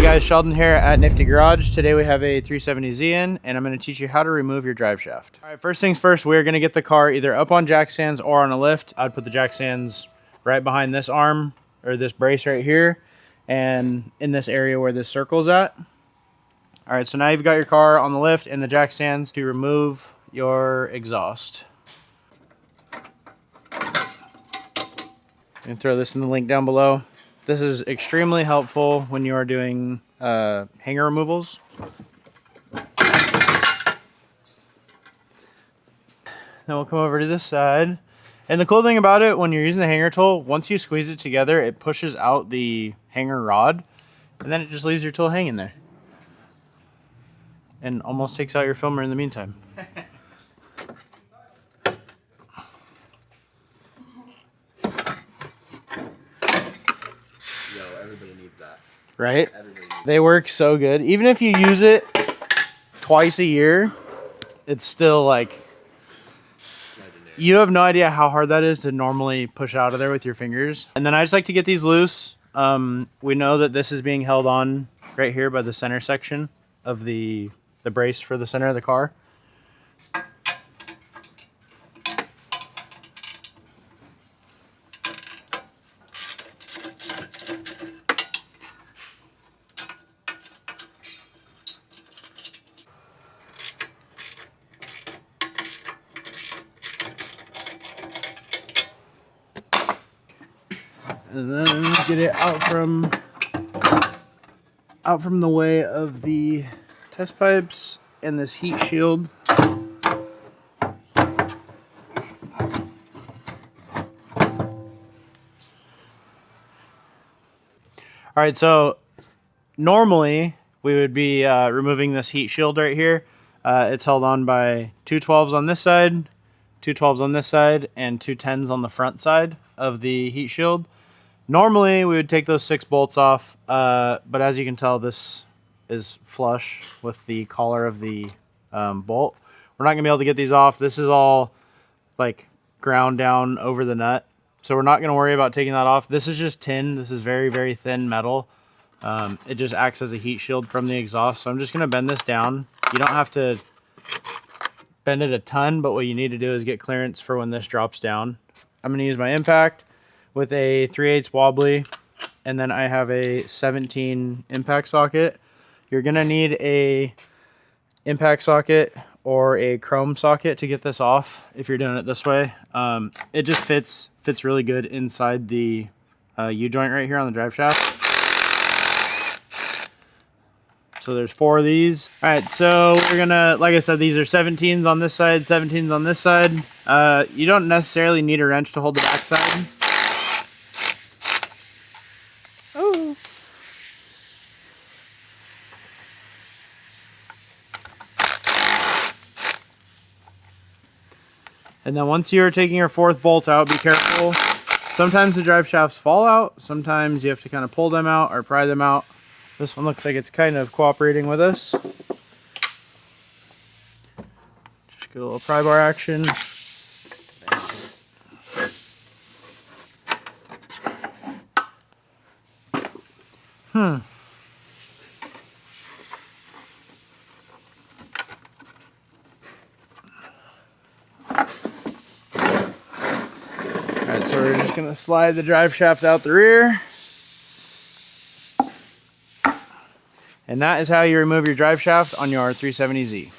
guys, Sheldon here at Nifty Garage. Today we have a 370Z in, and I'm going to teach you how to remove your drive shaft. All right, first things first, we're going to get the car either up on jack stands or on a lift. I'd put the jack stands right behind this arm, or this brace right here, and in this area where this circle's at. All right, so now you've got your car on the lift and the jack stands to remove your exhaust. And throw this in the link down below. This is extremely helpful when you are doing hanger removals. Then we'll come over to this side. And the cool thing about it, when you're using the hanger tool, once you squeeze it together, it pushes out the hanger rod, and then it just leaves your tool hanging there. And almost takes out your filmer in the meantime. Everybody needs that. Right? Everybody needs They work so good. Even if you use it twice a year, it's still like, legendary. You have no idea how hard that is to normally push out of there with your fingers. And then I just like to get these loose. We know that this is being held on right here by the center section of the brace for the center of the car. And then get it out from the way of the test pipes and this heat shield. All right, so normally we would be removing this heat shield right here. It's held on by two 12s on this side, two 12s on this side, and two 10s on the front side of the heat shield. Normally we would take those 6 bolts off, but as you can tell, this is flush with the collar of the bolt. We're not gonna be able to get these off. This is all like ground down over the nut, so we're not gonna worry about taking that off. This is just tin. This is very, very thin metal. It just acts as a heat shield from the exhaust. So I'm just gonna bend this down. You don't have to bend it a ton, but what you need to do is get clearance for when this drops down. I'm gonna use my impact with a 3/8 wobbly, and then I have a 17 impact socket. You're gonna need a impact socket or a chrome socket to get this off if you're doing it this way. It just fits really good inside the U-joint right here on the drive shaft. So there's 4 of these. All right, so we're gonna, like I said, these are 17s on this side, 17s on this side. You don't necessarily need a wrench to hold the back side. Oh. And then once you're taking your 4th bolt out, be careful. Sometimes the drive shafts fall out. Sometimes you have to kind of pull them out or pry them out. This one looks like it's kind of cooperating with us. Just get a little pry bar action. Alright, so we're just going to slide the drive shaft out the rear. And that is how you remove your drive shaft on your 370Z.